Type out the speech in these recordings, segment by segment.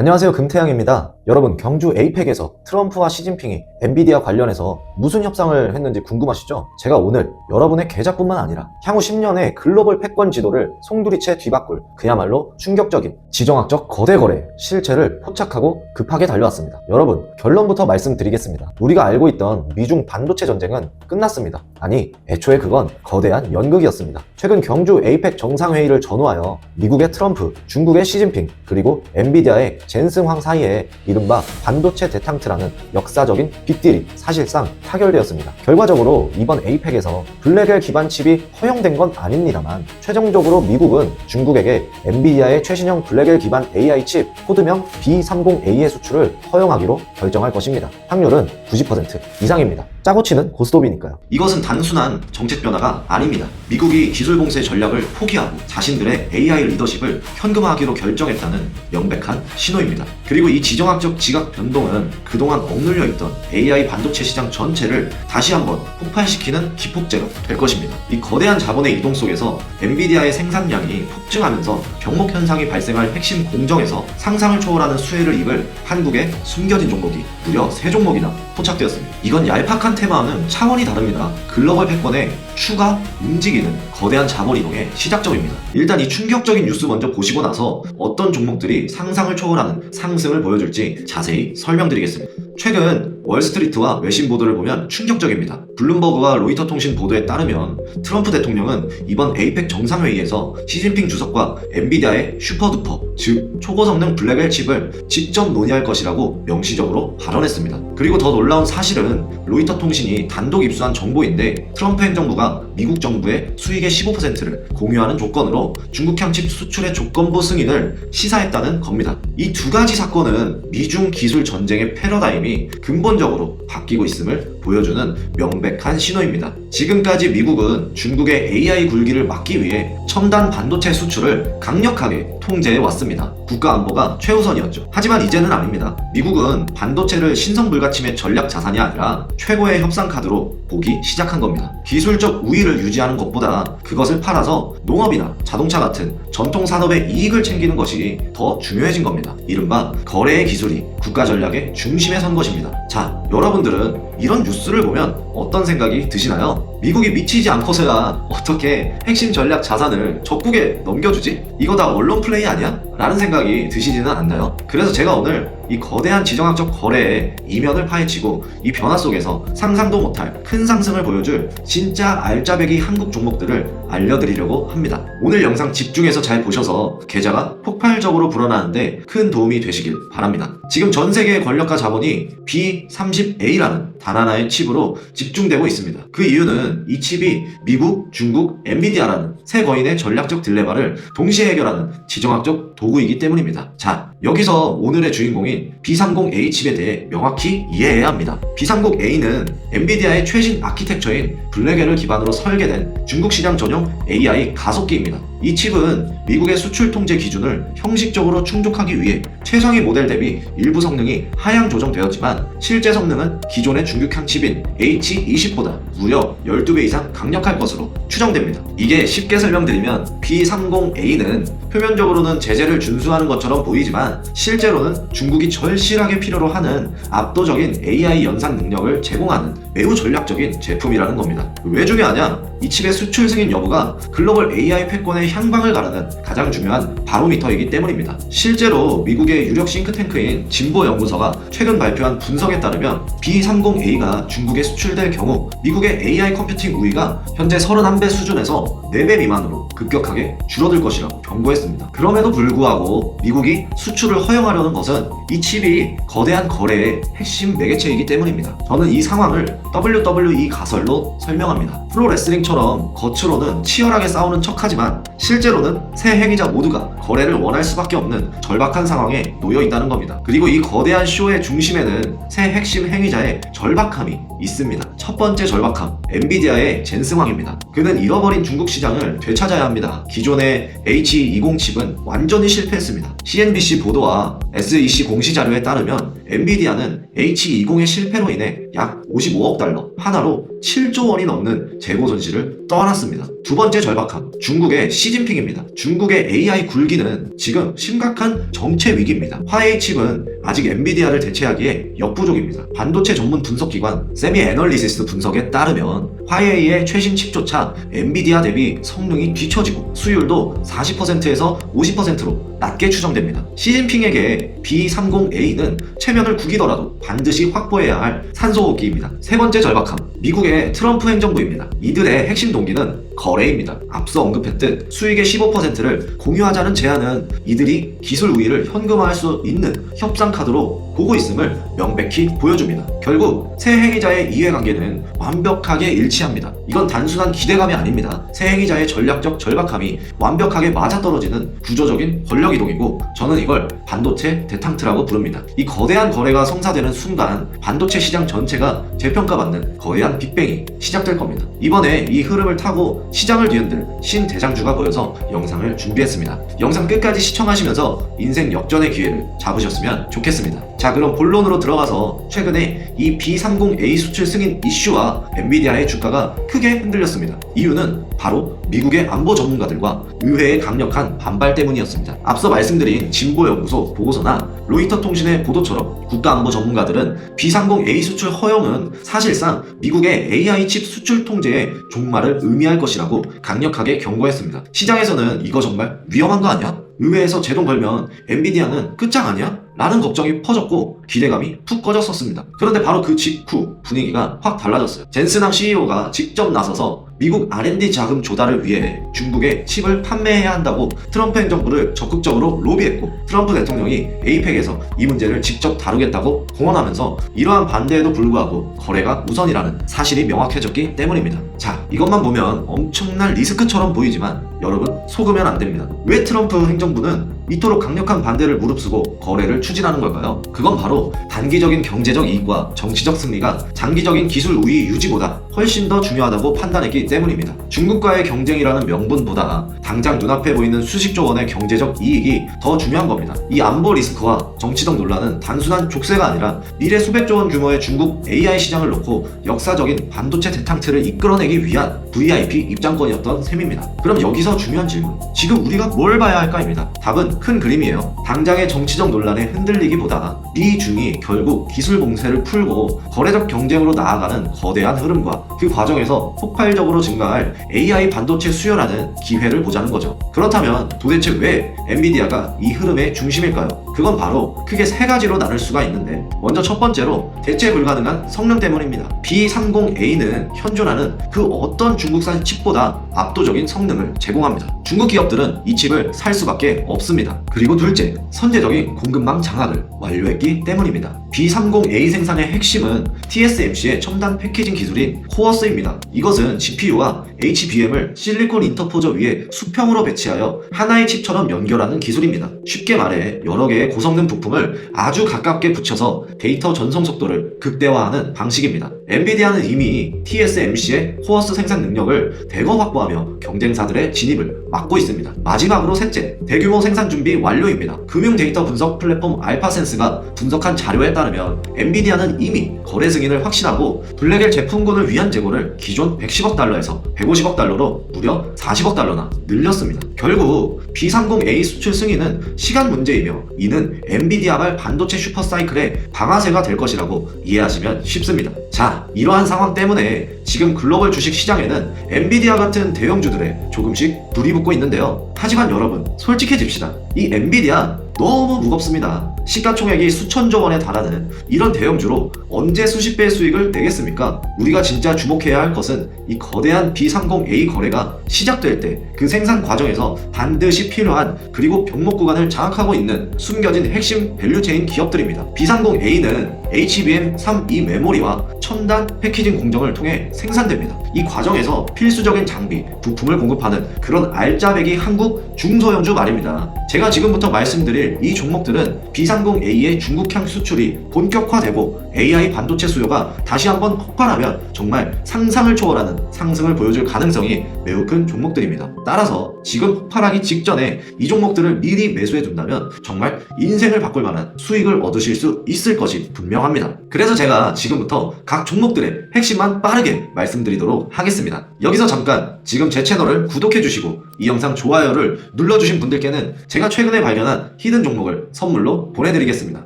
안녕하세요, 금태양입니다. 여러분, 경주 에이펙에서 트럼프와 시진핑이 엔비디아 관련해서 무슨 협상을 했는지 궁금하시죠? 제가 오늘 여러분의 계좌뿐만 아니라 향후 10년의 글로벌 패권 지도를 송두리째 뒤바꿀 그야말로 충격적인 지정학적 거대 거래 실체를 포착하고 급하게 달려왔습니다. 여러분, 결론부터 말씀드리겠습니다. 우리가 알고 있던 미중 반도체 전쟁은 끝났습니다. 아니, 애초에 그건 거대한 연극이었습니다. 최근 경주 에이펙 정상회의를 전후하여 미국의 트럼프, 중국의 시진핑, 그리고 엔비디아의 젠승황 사이에 이른바 반도체 대탕트라는 역사적인 빅딜이 사실상 타결되었습니다. 결과적으로 이번 에이펙에서 블랙엘 기반 칩이 허용된 건 아닙니다만 최종적으로 미국은 중국에게 엔비디아의 최신형 블랙엘 기반 AI 칩 코드명 B30A의 수출을 허용하기로 결정할 것입니다. 확률은 90% 이상입니다. 짜고 치는 고스톱이니까요. 이것은 단순한 정책 변화가 아닙니다. 미국이 기술 봉쇄 전략을 포기하고 자신들의 AI 리더십을 현금화하기로 결정했다는 명백한 신호입니다. 그리고 이 지정학적 지각 변동은 그동안 억눌려 있던 AI 반도체 시장 전체를 다시 한번 폭발시키는 기폭제가 될 것입니다. 이 거대한 자본의 이동 속에서 엔비디아의 생산량이 폭증하면서 병목 현상이 발생할 핵심 공정에서 상상을 초월하는 수혜를 입을 한국의 숨겨진 종목이 무려 3종목이나 포착되었습니다. 이건 얄팍한 테마와는 차원이 다릅니다. 글로벌 패권에 추가 움직이는 거대한 자본 이동의 시작점입니다. 일단 이 충격적인 뉴스 먼저 보시고 나서 어떤 종목들이 상상을 초월하는 상승을 보여줄지 자세히 설명드리겠습니다. 최근 월스트리트와 외신 보도를 보면 충격적입니다. 블룸버그와 로이터 통신 보도에 따르면 트럼프 대통령은 이번 에이펙 정상회의에서 시진핑 주석과 엔비디아의 슈퍼두퍼, 즉 초고성능 블랙엘 칩을 직접 논의할 것이라고 명시적으로 발언했습니다. 그리고 더 놀라운 사실은 로이터 통신이 단독 입수한 정보인데 트럼프 행정부가 미국 정부의 수익의 15%를 공유하는 조건으로 중국향 칩 수출의 조건부 승인을 시사했다는 겁니다. 이 두 가지 사건은 미중 기술 전쟁의 패러다임이 근본적으로 바뀌고 있음을 보여주는 명백한 신호입니다. 지금까지 미국은 중국의 AI 굴기를 막기 위해 첨단 반도체 수출을 강력하게 통제해 왔습니다. 국가 안보가 최우선이었죠. 하지만 이제는 아닙니다. 미국은 반도체를 신성불가침의 전략 자산이 아니라 최고의 협상 카드로 보기 시작한 겁니다. 기술적 우위를 유지하는 것보다 그것을 팔아서 농업이나 자동차 같은 전통 산업의 이익을 챙기는 것이 더 중요해진 겁니다. 이른바 거래의 기술이 국가 전략의 중심에 선 것입니다. 자, 여러분들은 이런 뉴스를 보면 어떤 생각이 드시나요? 미국이 미치지 않고서야 어떻게 핵심 전략 자산을 적국에 넘겨주지? 이거 다 언론 플레이 아니야? 라는 생각이 드시지는 않나요? 그래서 제가 오늘 이 거대한 지정학적 거래의 이면을 파헤치고 이 변화 속에서 상상도 못할 큰 상승을 보여줄 진짜 알짜배기 한국 종목들을 알려드리려고 합니다. 오늘 영상 집중해서 잘 보셔서 계좌가 폭발적으로 불어나는데 큰 도움이 되시길 바랍니다. 지금 전 세계의 권력과 자본이 B30A라는 단 하나의 칩으로 집중되고 있습니다. 그 이유는 이 칩이 미국, 중국, 엔비디아라는 세 거인의 전략적 딜레마를 동시에 해결하는 지정학적 도구이기 때문입니다. 자, 여기서 오늘의 주인공인 B30A 칩에 대해 명확히 이해해야 합니다. B30A는 엔비디아의 최신 아키텍처인 블랙엘을 기반으로 설계된 중국 시장 전용 AI 가속기입니다. 이 칩은 미국의 수출 통제 기준을 형식적으로 충족하기 위해 최상위 모델 대비 일부 성능이 하향 조정되었지만 실제 성능은 기존의 중국향 칩인 H20보다 무려 12배 이상 강력할 것으로 추정됩니다. 이게 쉽게 설명드리면 B30A는 표면적으로는 제재를 준수하는 것처럼 보이지만 실제로는 중국이 절실하게 필요로 하는 압도적인 AI 연산 능력을 제공하는 매우 전략적인 제품이라는 겁니다. 왜 중요하냐? 이 칩의 수출 승인 여부가 글로벌 AI 패권의 향방을 가르는 가장 중요한 바로미터이기 때문입니다. 실제로 미국의 유력 싱크탱크인 진보연구소가 최근 발표한 분석에 따르면 B30A가 중국에 수출될 경우 미국의 AI 컴퓨팅 우위가 현재 31배 수준에서 4배 미만으로 급격하게 줄어들 것이라고 경고했습니다. 그럼에도 불구하고 미국이 수출을 허용하려는 것은 이 칩이 거대한 거래의 핵심 매개체이기 때문입니다. 저는 이 상황을 WWE 가설로 설명합니다. 프로레슬링처럼 겉으로는 치열하게 싸우는 척하지만 실제로는 세 행위자 모두가 거래를 원할 수밖에 없는 절박한 상황에 놓여 있다는 겁니다. 그리고 이 거대한 쇼의 중심에는 세 핵심 행위자의 절박함이 있습니다. 첫 번째 절박함, 엔비디아의 젠승황입니다. 그는 잃어버린 중국 시장을 되찾아야 합니다. 기존의 H20 칩은 완전히 실패했습니다. CNBC 보도와 SEC 공시 자료에 따르면 엔비디아는 H20의 실패로 인해 약 55억 달러, 하나로 7조 원이 넘는 재고 손실을 떠안았습니다. 두 번째 절박함, 중국의 시진핑입니다. 중국의 AI 굴기는 지금 심각한 정체 위기입니다. 화웨이 칩은 아직 엔비디아를 대체하기에 역부족입니다. 반도체 전문 분석기관 세미애널리시스 분석에 따르면 화웨이의 최신 칩조차 엔비디아 대비 성능이 뒤처지고 수율도 40%에서 50%로 낮게 추정됩니다. 시진핑에게 B30A는 체면을 구기더라도 반드시 확보해야 할 산소호흡기입니다. 세 번째 절박함, 미국의 트럼프 행정부입니다. 이들의 핵심 동기는 거래입니다. 앞서 언급했듯 수익의 15%를 공유하자는 제안은 이들이 기술 우위를 현금화할 수 있는 협상 카드로 보고 있음을 명백히 보여줍니다. 결국 새 행위자의 이해관계는 완벽하게 일치합니다. 이건 단순한 기대감이 아닙니다. 새 행위자의 전략적 절박함이 완벽하게 맞아떨어지는 구조적인 권력 이동이고, 저는 이걸 반도체 대탕트라고 부릅니다. 이 거대한 거래가 성사되는 순간 반도체 시장 전체가 재평가받는 거대한 빅뱅이 시작될 겁니다. 이번에 이 흐름을 타고 시장을 뒤흔들 신대장주가 보여서 영상을 준비했습니다. 영상 끝까지 시청하시면서 인생 역전의 기회를 잡으셨으면 좋겠습니다. 자, 그럼 본론으로 들어가서 최근에 이 B30A 수출 승인 이슈와 엔비디아의 주가가 크게 흔들렸습니다. 이유는 바로 미국의 안보 전문가들과 의회의 강력한 반발 때문이었습니다. 앞서 말씀드린 진보연구소 보고서나 로이터 통신의 보도처럼 국가안보 전문가들은 B30A 수출 허용은 사실상 미국의 AI 칩 수출 통제의 종말을 의미할 것이라고 강력하게 경고했습니다. 시장에서는 이거 정말 위험한 거 아니야? 의회에서 제동 걸면 엔비디아는 끝장 아니야? 라는 걱정이 퍼졌고 기대감이 푹 꺼졌었습니다. 그런데 바로 그 직후 분위기가 확 달라졌어요. 젠슨항 CEO가 직접 나서서 미국 R&D 자금 조달을 위해 중국에 칩을 판매해야 한다고 트럼프 행정부를 적극적으로 로비했고, 트럼프 대통령이 에이펙에서 이 문제를 직접 다루겠다고 공언하면서 이러한 반대에도 불구하고 거래가 우선이라는 사실이 명확해졌기 때문입니다. 자, 이것만 보면 엄청난 리스크처럼 보이지만 여러분 속으면 안 됩니다. 왜 트럼프 행정부는 이토록 강력한 반대를 무릅쓰고 거래를 추진하는 걸까요? 그건 바로 단기적인 경제적 이익과 정치적 승리가 장기적인 기술 우위 유지보다 훨씬 더 중요하다고 판단했기 때문입니다. 중국과의 경쟁이라는 명분보다 당장 눈앞에 보이는 수십조 원의 경제적 이익이 더 중요한 겁니다. 이 안보 리스크와 정치적 논란은 단순한 족쇄가 아니라 미래 수백조 원 규모의 중국 AI 시장을 놓고 역사적인 반도체 대탕트를 이끌어내기 위한 VIP 입장권이었던 셈입니다. 그럼 여기서 중요한 질문, 지금 우리가 뭘 봐야 할까입니다. 답은 큰 그림이에요. 당장의 정치적 논란에 흔들리기보다 미중이 결국 기술 봉쇄를 풀고 거래적 경쟁으로 나아가는 거대한 흐름과 그 과정에서 폭발적으로 증가할 AI 반도체 수요라는 기회를 보자는 거죠. 그렇다면 도대체 왜 엔비디아가 이 흐름의 중심일까요? 그건 바로 크게 세 가지로 나눌 수가 있는데, 먼저 첫 번째로 대체 불가능한 성능 때문입니다. B30A는 현존하는 그 어떤 중국산 칩보다 압도적인 성능을 제공합니다. 중국 기업들은 이 칩을 살 수밖에 없습니다. 그리고 둘째, 선제적인 공급망 장악을 완료했기 때문입니다. B30A 생산의 핵심은 TSMC의 첨단 패키징 기술인 코어스입니다. 이것은 GPU와 HBM을 실리콘 인터포저 위에 수평으로 배치하여 하나의 칩처럼 연결하는 기술입니다. 쉽게 말해 여러 개의 고성능 부품을 아주 가깝게 붙여서 데이터 전송 속도를 극대화하는 방식입니다. 엔비디아는 이미 TSMC의 코어스 생산 능력을 대거 확보하며 경쟁사들의 진입을 막고 있습니다. 마지막으로 셋째, 대규모 생산 준비 완료입니다. 금융 데이터 분석 플랫폼 알파센스가 분석한 자료에 따르면 엔비디아는 이미 거래 승인을 확신하고 블랙엘 제품군을 위한 재고를 기존 110억 달러에서 150억 달러로 무려 40억 달러나 늘렸습니다. 결국 B30A 수출 승인은 시간 문제이며 이는 엔비디아발 반도체 슈퍼사이클의 방아쇠가 될 것이라고 이해하시면 쉽습니다. 자, 이러한 상황 때문에 지금 글로벌 주식 시장에는 엔비디아 같은 대형주들에 조금씩 불이 붙고 있는데요. 하지만 여러분, 솔직해집시다. 이 엔비디아 너무 무겁습니다. 시가총액이 수천조 원에 달하는 이런 대형주로 언제 수십 배의 수익을 내겠습니까? 우리가 진짜 주목해야 할 것은 이 거대한 B30A 거래가 시작될 때 그 생산 과정에서 반드시 필요한, 그리고 병목 구간을 장악하고 있는 숨겨진 핵심 밸류체인 기업들입니다. B30A는 HBM3E 메모리와 첨단 패키징 공정을 통해 생산됩니다. 이 과정에서 필수적인 장비, 부품을 공급하는 그런 알짜배기 한국 중소형주 말입니다. 제가 지금부터 말씀드릴 이 종목들은 B30 P30A의 중국향 수출이 본격화되고 AI 반도체 수요가 다시 한번 폭발하면 정말 상상을 초월하는 상승을 보여줄 가능성이 매우 큰 종목들입니다. 따라서 지금 폭발하기 직전에 이 종목들을 미리 매수해 둔다면 정말 인생을 바꿀 만한 수익을 얻으실 수 있을 것이 분명합니다. 그래서 제가 지금부터 각 종목들의 핵심만 빠르게 말씀드리도록 하겠습니다. 여기서 잠깐 지금 제 채널을 구독해 주시고 이 영상 좋아요를 눌러주신 분들께는 제가 최근에 발견한 히든 종목을 선물로 보내드리겠습니다.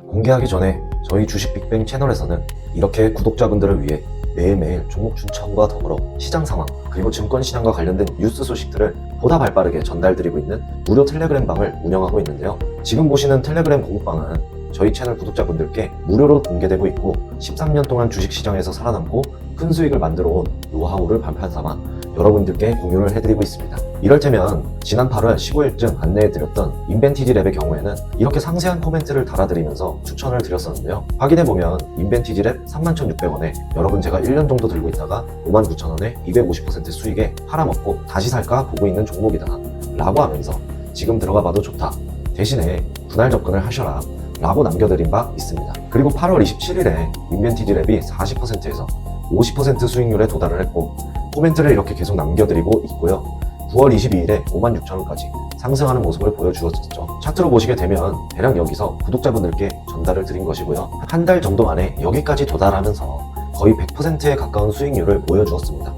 공개하기 전에 저희 주식 빅뱅 채널에서는 이렇게 구독자분들을 위해 매일매일 종목 추천과 더불어 시장 상황 그리고 증권시장과 관련된 뉴스 소식들을 보다 발빠르게 전달드리고 있는 무료 텔레그램 방을 운영하고 있는데요. 지금 보시는 텔레그램 공부방은 저희 채널 구독자분들께 무료로 공개되고 있고 13년 동안 주식시장에서 살아남고 큰 수익을 만들어온 노하우를 발판삼아 여러분들께 공유를 해드리고 있습니다. 이럴테면 지난 8월 15일쯤 안내해드렸던 인벤티지랩의 경우에는 이렇게 상세한 코멘트를 달아드리면서 추천을 드렸었는데요. 확인해보면 인벤티지랩 31,600원에 여러분 제가 1년 정도 들고 있다가 59,000원에 250% 수익에 팔아먹고 다시 살까 보고 있는 종목이다 라고 하면서 지금 들어가 봐도 좋다, 대신에 분할 접근을 하셔라 라고 남겨드린 바 있습니다. 그리고 8월 27일에 인벤티지랩이 40%에서 50% 수익률에 도달을 했고 코멘트를 이렇게 계속 남겨드리고 있고요. 9월 22일에 56,000원까지 상승하는 모습을 보여주었죠. 차트로 보시게 되면 대략 여기서 구독자분들께 전달을 드린 것이고요. 한 달 정도 만에 여기까지 도달하면서 거의 100%에 가까운 수익률을 보여주었습니다.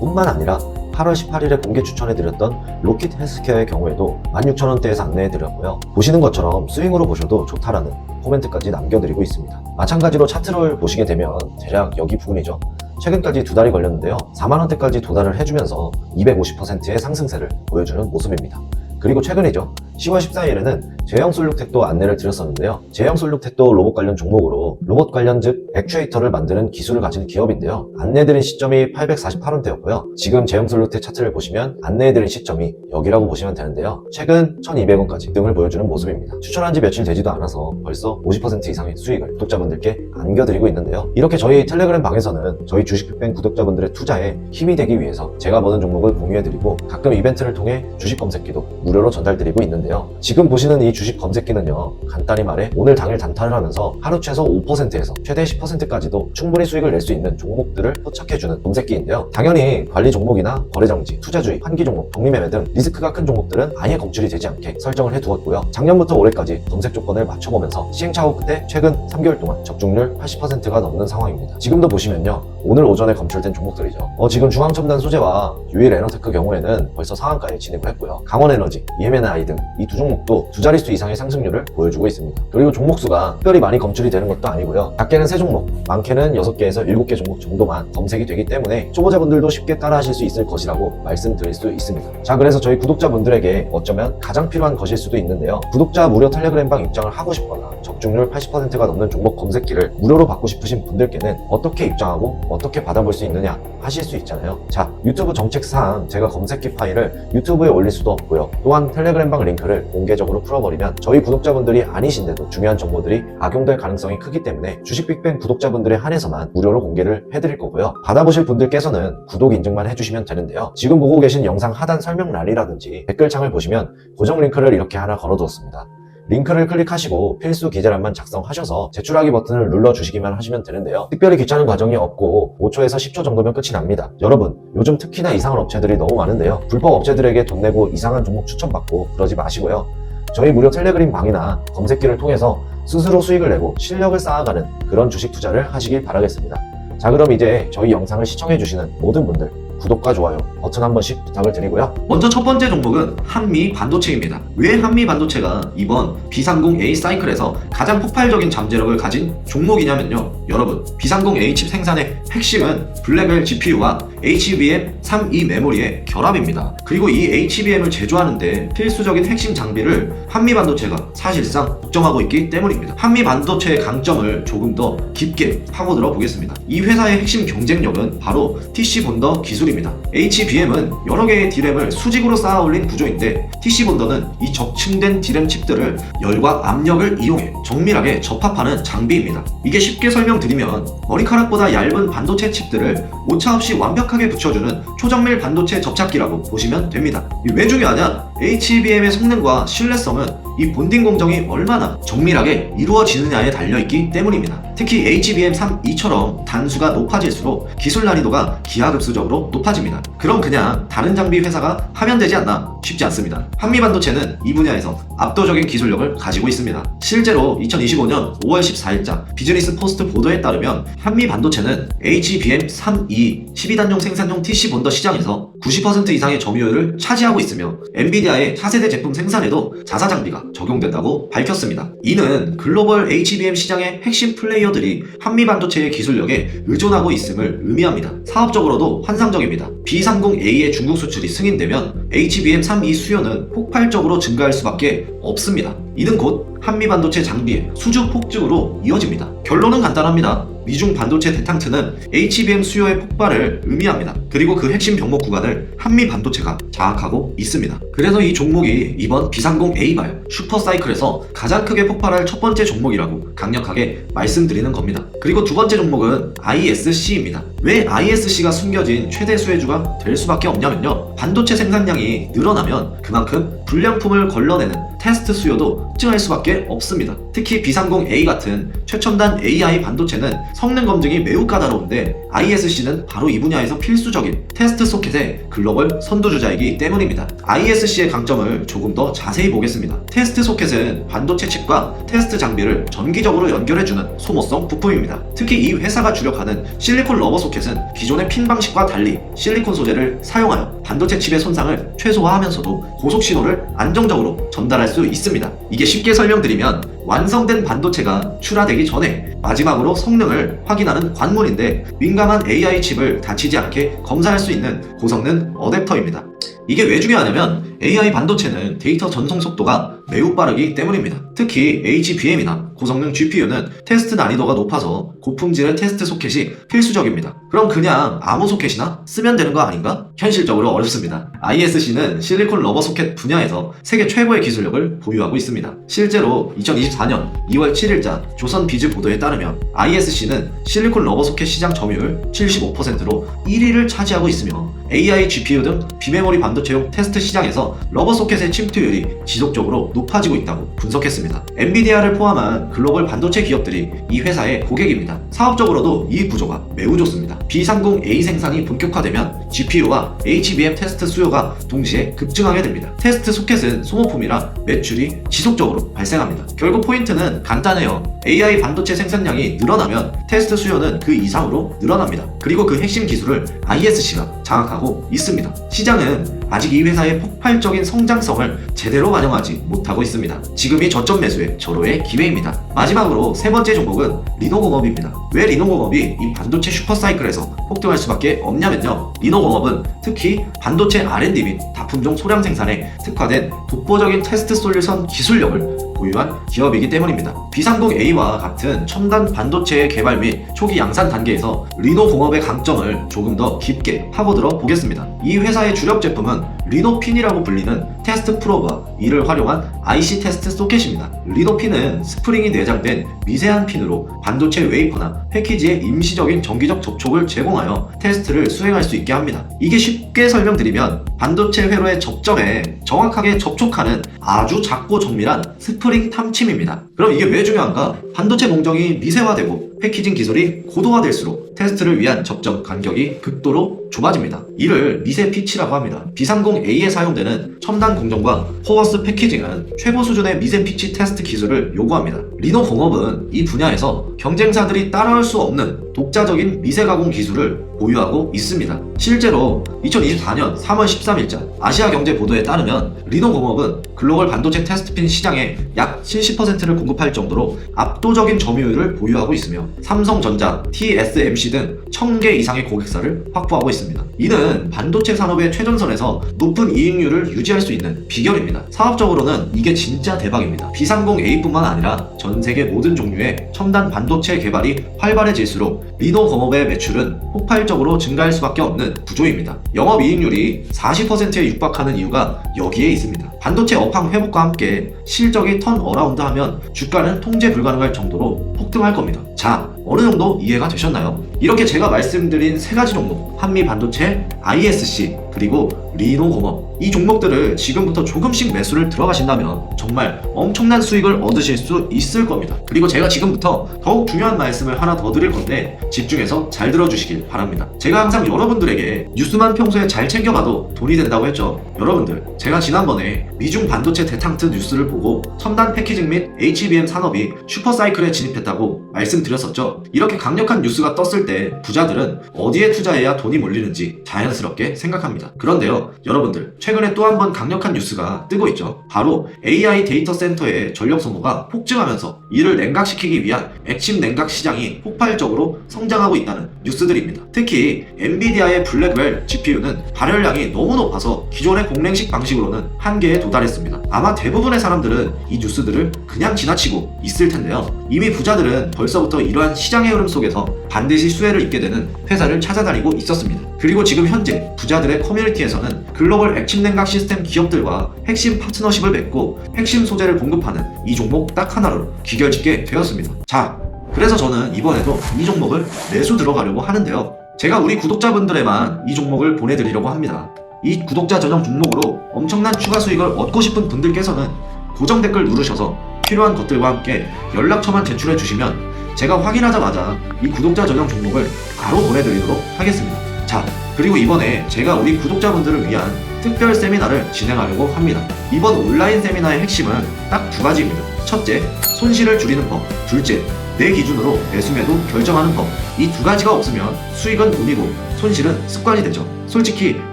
뿐만 아니라 8월 18일에 공개 추천해드렸던 로킷 헬스케어의 경우에도 16,000원대에서 안내해드렸고요. 보시는 것처럼 스윙으로 보셔도 좋다라는 코멘트까지 남겨드리고 있습니다. 마찬가지로 차트를 보시게 되면 대략 여기 부분이죠. 최근까지 두 달이 걸렸는데요. 4만원대까지 도달을 해주면서 250%의 상승세를 보여주는 모습입니다. 그리고 최근이죠. 10월 14일에는 제형솔루텍도 안내를 드렸었는데요. 제형솔루텍도 로봇 관련 종목으로 로봇 관련 즉 액추에이터를 만드는 기술을 가진 기업인데요. 안내드린 시점이 848원대였고요. 지금 제형솔루텍 차트를 보시면 안내해드린 시점이 여기라고 보시면 되는데요. 최근 1200원까지 등을 보여주는 모습입니다. 추천한 지 며칠 되지도 않아서 벌써 50% 이상의 수익을 구독자분들께 안겨드리고 있는데요. 이렇게 저희 텔레그램 방에서는 저희 주식 빅뱅 구독자분들의 투자에 힘이 되기 위해서 제가 보는 종목을 공유해드리고 가끔 이벤트를 통해 주식 검색기도 무료로 전달드리고 있는데요. 지금 보시는 이 주식 검색기는요, 간단히 말해 오늘 당일 단타를 하면서 하루 최소 5%에서 최대 10%까지도 충분히 수익을 낼 수 있는 종목들을 포착해주는 검색기인데요. 당연히 관리 종목이나 거래정지, 투자주의, 환기 종목, 독립매매 등 리스크가 큰 종목들은 아예 검출이 되지 않게 설정을 해두었고요. 작년부터 올해까지 검색 조건을 맞춰보면서 시행착오 끝에 최근 3개월 동안 적중률 80%가 넘는 상황입니다. 지금도 보시면요, 오늘 오전에 검출된 종목들이죠. 지금 중앙첨단 소재와 유일에너테크 경우에는 벌써 상한가에 진입을 했고요. 강원에너지, EMNI 등 이 두 종목도 두 자릿수 이상의 상승률을 보여주고 있습니다. 그리고 종목수가 특별히 많이 검출이 되는 것도 아니고요. 작게는 3종목, 많게는 6개에서 7개 종목 정도만 검색이 되기 때문에 초보자분들도 쉽게 따라하실 수 있을 것이라고 말씀드릴 수 있습니다. 자, 그래서 저희 구독자분들에게 어쩌면 가장 필요한 것일 수도 있는데요. 구독자 무료 텔레그램방 입장을 하고 싶거나 적중률 80%가 넘는 종목 검색기를 무료로 받고 싶으신 분들께는 어떻게 입장하고 어떻게 받아볼 수 있느냐 하실 수 있잖아요. 자, 유튜브 정책상 제가 검색기 파일을 유튜브에 올릴 수도 없고요. 또한 텔레그램방 링크를 공개적으로 풀어버리면 저희 구독자분들이 아니신데도 중요한 정보들이 악용될 가능성이 크기 때문에 주식 빅뱅 구독자분들에 한해서만 무료로 공개를 해드릴 거고요. 받아보실 분들께서는 구독 인증만 해주시면 되는데요. 지금 보고 계신 영상 하단 설명란이라든지 댓글창을 보시면 고정 링크를 이렇게 하나 걸어두었습니다. 링크를 클릭하시고 필수 기재란만 작성하셔서 제출하기 버튼을 눌러주시기만 하시면 되는데요. 특별히 귀찮은 과정이 없고 5초에서 10초 정도면 끝이 납니다. 여러분, 요즘 특히나 이상한 업체들이 너무 많은데요. 불법 업체들에게 돈 내고 이상한 종목 추천받고 그러지 마시고요. 저희 무료 텔레그램 방이나 검색기를 통해서 스스로 수익을 내고 실력을 쌓아가는 그런 주식 투자를 하시길 바라겠습니다. 자, 그럼 이제 저희 영상을 시청해주시는 모든 분들 구독과 좋아요 버튼 한 번씩 부탁을 드리고요. 먼저 첫 번째 종목은 한미 반도체입니다. 왜 한미 반도체가 이번 B30A 사이클에서 가장 폭발적인 잠재력을 가진 종목이냐면요. 여러분, B30A 칩 생산의 핵심은 블랙웰 GPU와 HBM32 메모리의 결합입니다. 그리고 이 HBM을 제조하는데 필수적인 핵심 장비를 한미 반도체가 사실상 독점하고 있기 때문입니다. 한미 반도체의 강점을 조금 더 깊게 파고들어 보겠습니다. 이 회사의 핵심 경쟁력은 바로 TC 본더 기술입니다. HBM은 여러 개의 D램을 수직으로 쌓아 올린 구조인데 TC 본더는 이 적층된 D램 칩들을 열과 압력을 이용해 정밀하게 접합하는 장비입니다. 이게 쉽게 설명드리면 머리카락보다 얇은 반도체 칩들을 오차없이 완벽하게 붙여주는 초정밀 반도체 접착기라고 보시면 됩니다. 왜 중요하냐? HBM의 성능과 신뢰성은 이 본딩 공정이 얼마나 정밀하게 이루어지느냐에 달려있기 때문입니다. 특히 HBM3E처럼 단수가 높아질수록 기술 난이도가 기하급수적으로 높아집니다. 그럼 그냥 다른 장비 회사가 하면 되지 않나? 쉽지 않습니다. 한미반도체는 이 분야에서 압도적인 기술력을 가지고 있습니다. 실제로 2025년 5월 14일자 비즈니스 포스트 보도에 따르면 한미반도체는 HBM3E 12단용 생산용 TC 본더 시장에서 90% 이상의 점유율을 차지하고 있으며 엔비디아의 차세대 제품 생산에도 자사 장비가 적용된다고 밝혔습니다. 이는 글로벌 HBM 시장의 핵심 플레이어들이 한미반도체의 기술력에 의존하고 있음을 의미합니다. 사업적으로도 환상적입니다. B30A의 중국 수출이 승인되면 HBM3E 수요는 폭발적으로 증가할 수밖에 없습니다. 이는 곧 한미반도체 장비의 수주 폭증으로 이어집니다. 결론은 간단합니다. 미중 반도체 대탕트는 HBM 수요의 폭발을 의미합니다. 그리고 그 핵심 병목 구간을 한미반도체가 장악하고 있습니다. 그래서 이 종목이 이번 B30A 슈퍼사이클에서 가장 크게 폭발할 첫 번째 종목이라고 강력하게 말씀드리는 겁니다. 그리고 두 번째 종목은 ISC입니다. 왜 ISC가 숨겨진 최대 수혜주가 될 수밖에 없냐면요. 반도체 생산량이 늘어나면 그만큼 불량품을 걸러내는 테스트 수요도 증할 수밖에 없습니다. 특히 B30A 같은 최첨단 AI 반도체는 성능 검증이 매우 까다로운데 ISC는 바로 이 분야에서 필수적인 테스트 소켓의 글로벌 선두주자이기 때문입니다. ISC의 강점을 조금 더 자세히 보겠습니다. 테스트 소켓은 반도체 칩과 테스트 장비를 전기적으로 연결해주는 소모성 부품입니다. 특히 이 회사가 주력하는 실리콘 러버 소켓은 기존의 핀 방식과 달리 실리콘 소재를 사용하여 반도체 칩의 손상을 최소화하면서도 고속 신호를 안정적으로 전달할 수 있습니다. 이게 쉽게 설명드리면 완성된 반도체가 출하되기 전에 마지막으로 성능을 확인하는 관문인데 민감한 AI 칩을 다치지 않게 검사할 수 있는 고성능 어댑터입니다. 이게 왜 중요하냐면 AI 반도체는 데이터 전송 속도가 매우 빠르기 때문입니다. 특히 HBM이나 고성능 GPU는 테스트 난이도가 높아서 고품질의 테스트 소켓이 필수적입니다. 그럼 그냥 아무 소켓이나 쓰면 되는 거 아닌가? 현실적으로 어렵습니다. ISC는 실리콘 러버 소켓 분야에서 세계 최고의 기술력을 보유하고 있습니다. 실제로 2024년 2월 7일자 조선 비즈 보도에 따르면 ISC는 실리콘 러버 소켓 시장 점유율 75%로 1위를 차지하고 있으며 AI GPU 등 비메모리 반도체용 테스트 시장에서 러버 소켓의 침투율이 지속적으로 높아지고 있다고 분석했습니다. 엔비디아를 포함한 글로벌 반도체 기업들이 이 회사의 고객입니다. 사업적으로도 이 구조가 매우 좋습니다. B30A 생산이 본격화되면 GPU와 HBM 테스트 수요가 동시에 급증하게 됩니다. 테스트 소켓은 소모품이라 매출이 지속적으로 발생합니다. 결국 포인트는 간단해요. AI 반도체 생산량이 늘어나면 테스트 수요는 그 이상으로 늘어납니다. 그리고 그 핵심 기술을 ISC가 장악하고 있습니다. 시장은 아직 이 회사의 폭발적인 성장성을 제대로 반영하지 못하고 있습니다. 지금이 저점 매수의 절호의 기회입니다. 마지막으로 세 번째 종목은 리노공업입니다. 왜 리노공업이 이 반도체 슈퍼사이클에서 폭등할 수밖에 없냐면요. 리노공업은 특히 반도체 R&D 및 다품종 소량 생산에 특화된 독보적인 테스트 솔루션 기술력을 보유한 기업이기 때문입니다. B30A와 같은 첨단 반도체의 개발 및 초기 양산 단계에서 리노공업의 강점을 조금 더 깊게 파고들어 보겠습니다. 이 회사의 주력 제품은 리노핀이라고 불리는 테스트 프로브와 이를 활용한 IC 테스트 소켓입니다. 리노핀은 스프링이 내장된 미세한 핀으로 반도체 웨이퍼나 패키지의 임시적인 정기적 접촉을 제공하여 테스트를 수행할 수 있게 합니다. 이게 쉽게 설명드리면 반도체 회로의 접점에 정확하게 접촉하는 아주 작고 정밀한 스프링 탐침입니다. 그럼 이게 왜 중요한가? 반도체 공정이 미세화되고 패키징 기술이 고도화될수록 테스트를 위한 접점 간격이 극도로 좁아집니다. 이를 미세 피치라고 합니다. B30A에 사용되는 첨단 공정과 포워스 패키징은 최고 수준의 미세 피치 테스트 기술을 요구합니다. 리노공업은 이 분야에서 경쟁사들이 따라올 수 없는 독자적인 미세 가공 기술을 보유하고 있습니다. 실제로 2024년 3월 13일자 아시아 경제 보도에 따르면 리노공업은 글로벌 반도체 테스트핀 시장의 약 70%를 공급할 정도로 압도적인 점유율을 보유하고 있으며 삼성전자, TSMC 등 1000개 이상의 고객사를 확보하고 있습니다. 이는 반도체 산업의 최전선에서 높은 이익률을 유지할 수 있는 비결입니다. 사업적으로는 이게 진짜 대박입니다. B30A뿐만 아니라 전 세계 모든 종류의 첨단 반도체 개발이 활발해질수록 리노공업의 매출은 폭발적으로 증가할 수밖에 없는 구조입니다. 영업이익률이 40%에 육박하는 이유가 여기에 있습니다. 반도체 업황 회복과 함께 실적이 턴어라운드 하면 주가는 통제 불가능할 정도로 폭등할 겁니다. 자, 어느 정도 이해가 되셨나요? 이렇게 제가 말씀드린 세 가지 종목, 한미 반도체, ISC, 그리고 리노공업, 이 종목들을 지금부터 조금씩 매수를 들어가신다면 정말 엄청난 수익을 얻으실 수 있을 겁니다. 그리고 제가 지금부터 더욱 중요한 말씀을 하나 더 드릴 건데 집중해서 잘 들어주시길 바랍니다. 제가 항상 여러분들에게 뉴스만 평소에 잘 챙겨봐도 돈이 된다고 했죠. 여러분들, 제가 지난번에 미중 반도체 대탕트 뉴스를 보고 첨단 패키징 및 HBM 산업이 슈퍼사이클에 진입했다고 말씀드렸었죠. 이렇게 강력한 뉴스가 떴을 때 부자들은 어디에 투자해야 돈이 몰리는지 자연스럽게 생각합니다. 그런데요, 여러분들, 최근에 또 한 번 강력한 뉴스가 뜨고 있죠. 바로 AI 데이터 센터의 전력 소모가 폭증하면서 이를 냉각시키기 위한 핵심 냉각 시장이 폭발적으로 성장하고 있다는 뉴스들입니다. 특히 엔비디아의 블랙웰 GPU는 발열량이 너무 높아서 기존의 공랭식 방식으로는 한계에 도달했습니다. 아마 대부분의 사람들은 이 뉴스들을 그냥 지나치고 있을 텐데요. 이미 부자들은 벌써부터 이러한 시장의 흐름 속에서 반드시 수혜를 입게 되는 회사를 찾아다니고 있었습니다. 그리고 지금 현재 부자들의 커뮤니티에서는 글로벌 액침 냉각 시스템 기업들과 핵심 파트너십을 맺고 핵심 소재를 공급하는 이 종목 딱 하나로 귀결짓게 되었습니다. 자, 그래서 저는 이번에도 이 종목을 매수 들어가려고 하는데요. 제가 우리 구독자분들에만 이 종목을 보내드리려고 합니다. 이 구독자 전용 종목으로 엄청난 추가 수익을 얻고 싶은 분들께서는 고정 댓글 누르셔서 필요한 것들과 함께 연락처만 제출해 주시면 제가 확인하자마자 이 구독자 전용 종목을 바로 보내드리도록 하겠습니다. 자, 그리고 이번에 제가 우리 구독자분들을 위한 특별 세미나를 진행하려고 합니다. 이번 온라인 세미나의 핵심은 딱 두 가지입니다. 첫째, 손실을 줄이는 법. 둘째, 내 기준으로 매수매도 결정하는 법. 이 두 가지가 없으면 수익은 돈이고 손실은 습관이 되죠. 솔직히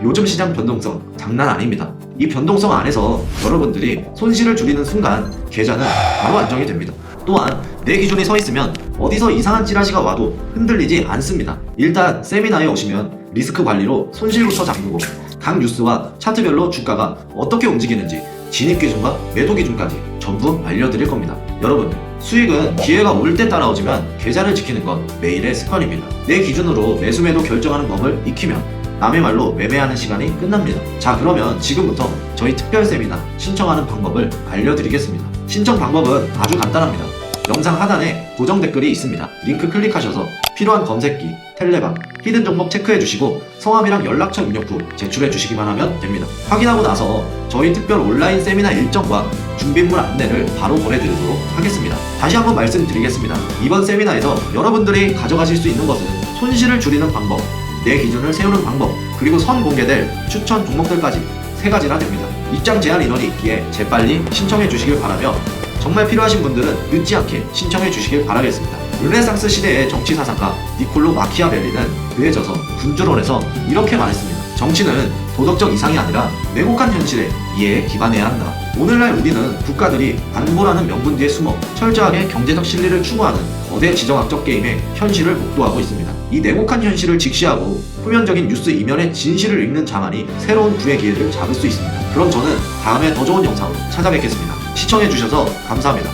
요즘 시장 변동성 장난 아닙니다. 이 변동성 안에서 여러분들이 손실을 줄이는 순간 계좌는 바로 안정이 됩니다. 또한 내 기준이 서 있으면 어디서 이상한 찌라시가 와도 흔들리지 않습니다. 일단 세미나에 오시면 리스크 관리로 손실부터 잠그고 각 뉴스와 차트별로 주가가 어떻게 움직이는지 진입 기준과 매도 기준까지 전부 알려드릴 겁니다. 여러분, 수익은 기회가 올 때 따라오지만 계좌를 지키는 건 매일의 습관입니다. 내 기준으로 매수 매도 결정하는 법을 익히면 남의 말로 매매하는 시간이 끝납니다. 자, 그러면 지금부터 저희 특별 세미나 신청하는 방법을 알려드리겠습니다. 신청 방법은 아주 간단합니다. 영상 하단에 고정 댓글이 있습니다. 링크 클릭하셔서 필요한 검색기, 텔레방, 히든 종목 체크해주시고 성함이랑 연락처 입력 후 제출해주시기만 하면 됩니다. 확인하고 나서 저희 특별 온라인 세미나 일정과 준비물 안내를 바로 보내드리도록 하겠습니다. 다시 한번 말씀드리겠습니다. 이번 세미나에서 여러분들이 가져가실 수 있는 것은 손실을 줄이는 방법, 내 기준을 세우는 방법, 그리고 선 공개될 추천 종목들까지 세 가지나 됩니다. 입장 제한 인원이 있기에 재빨리 신청해 주시길 바라며 정말 필요하신 분들은 늦지 않게 신청해 주시길 바라겠습니다. 르네상스 시대의 정치사상가 니콜로 마키아벨리는 그에 져서 군주론에서 이렇게 말했습니다. 정치는 도덕적 이상이 아니라 냉혹한 현실에 이해에 기반해야 한다. 오늘날 우리는 국가들이 안보라는 명분 뒤에 숨어 철저하게 경제적 실리를 추구하는 거대 지정학적 게임의 현실을 목도하고 있습니다. 이 냉혹한 현실을 직시하고 표면적인 뉴스 이면의 진실을 읽는 자만이 새로운 부의 기회를 잡을 수 있습니다. 그럼 저는 다음에 더 좋은 영상으로 찾아뵙겠습니다. 시청해주셔서 감사합니다.